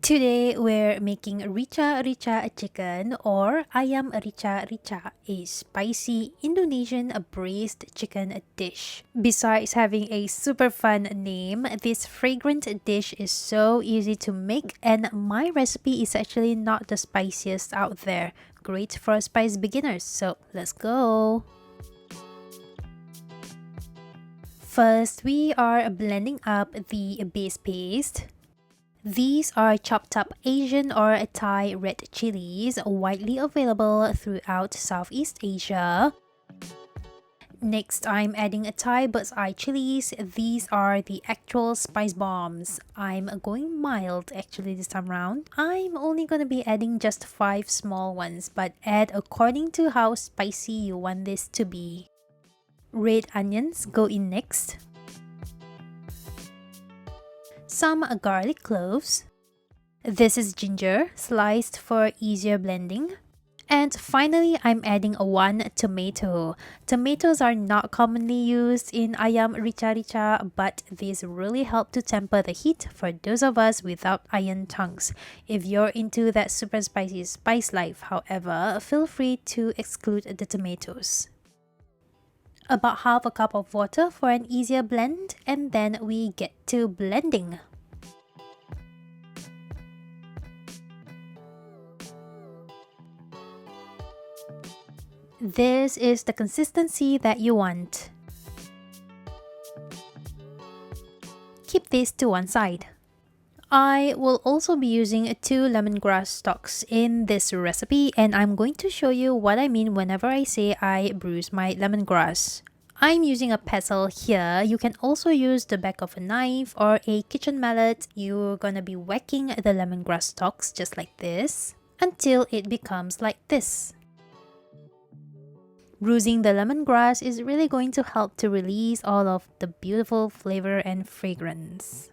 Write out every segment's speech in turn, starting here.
Today we're making Rica Rica Chicken or Ayam Rica Rica, a spicy Indonesian braised chicken dish. Besides having a super fun name, this fragrant dish is so easy to make, and my recipe is actually not the spiciest out there. Great for spice beginners, so let's go! First, we are blending up the base paste. These are chopped up Asian or Thai red chilies, widely available throughout Southeast Asia. Next, I'm adding a Thai bird's eye chilies. These are the actual spice bombs. I'm going mild actually this time around. I'm only going to be adding just 5 small ones, but add according to how spicy you want this to be. Red onions go in next. Some garlic cloves. This is ginger, sliced for easier blending. And finally, I'm adding 1 tomato. Tomatoes are not commonly used in Ayam Rica Rica, but these really help to temper the heat for those of us without iron tongues. If you're into that super spicy spice life, however, feel free to exclude the tomatoes. About half a cup of water for an easier blend, and then we get to blending. This is the consistency that you want. Keep this to one side. I will also be using 2 lemongrass stalks in this recipe, and I'm going to show you what I mean whenever I say I bruise my lemongrass. I'm using a pestle here. You can also use the back of a knife or a kitchen mallet. You're gonna be whacking the lemongrass stalks just like this until it becomes like this. Bruising the lemongrass is really going to help to release all of the beautiful flavor and fragrance.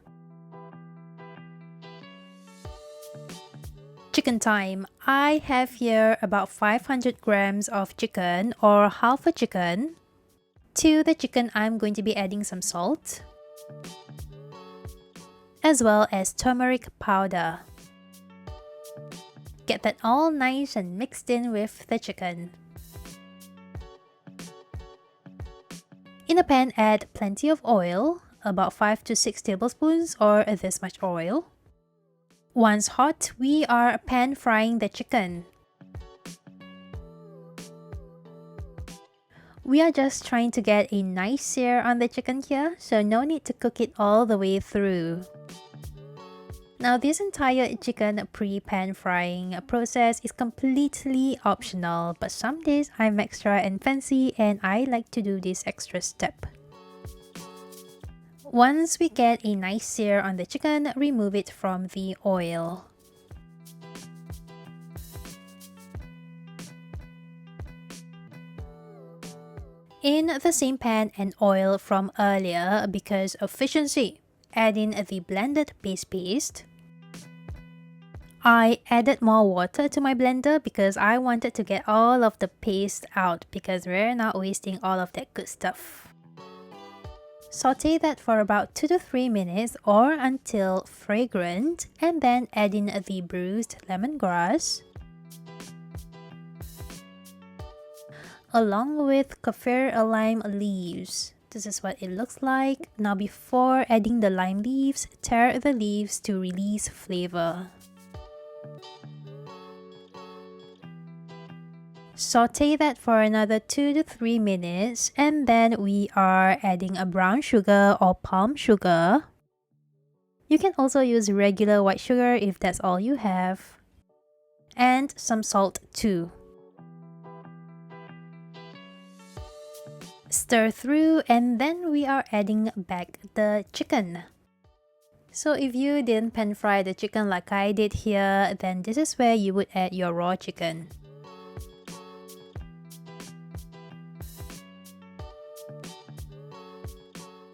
Chicken time. I have here about 500 grams of chicken or half a chicken. To the chicken, I'm going to be adding some salt, as well as turmeric powder. Get that all nice and mixed in with the chicken. In a pan, add plenty of oil, about 5 to 6 tablespoons or this much oil. Once hot, we are pan frying the chicken. We are just trying to get a nice sear on the chicken here, so no need to cook it all the way through. Now, this entire chicken pre-pan frying process is completely optional, but some days I'm extra and fancy and I like to do this extra step. Once we get a nice sear on the chicken, remove it from the oil. In the same pan and oil from earlier, because efficiency, add in the blended base paste. I added more water to my blender because I wanted to get all of the paste out because we're not wasting all of that good stuff. Saute that for about 2 to 3 minutes or until fragrant, and then add in the bruised lemongrass along with kaffir lime leaves. This is what it looks like. Now, before adding the lime leaves, tear the leaves to release flavor. Saute that for another 2 to 3 minutes, and then we are adding a brown sugar or palm sugar. You can also use regular white sugar if that's all you have. And some salt too. Stir through, and then we are adding back the chicken. So if you didn't pan fry the chicken like I did here, then this is where you would add your raw chicken.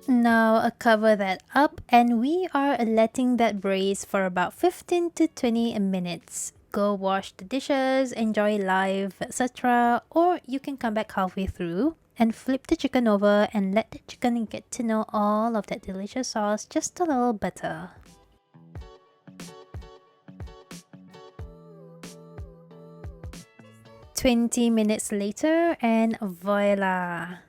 Now cover that up, and we are letting that braise for about 15 to 20 minutes. Go wash the dishes, enjoy life, etc. Or you can come back halfway through and flip the chicken over and let the chicken get to know all of that delicious sauce just a little better. 20 minutes later and voila!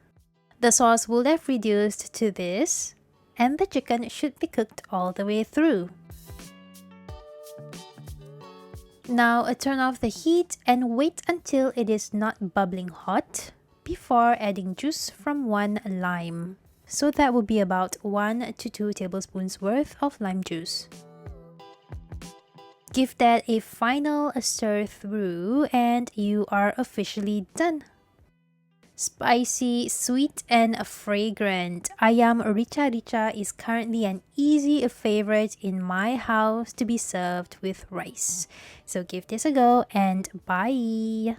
The sauce will have reduced to this and the chicken should be cooked all the way through. Now turn off the heat and wait until it is not bubbling hot before adding juice from 1 lime. So that will be about 1 to 2 tablespoons worth of lime juice. Give that a final stir through and you are officially done. Spicy, sweet, and fragrant Ayam Rica Rica is currently an easy favorite in my house to be served with rice. So give this a go and bye!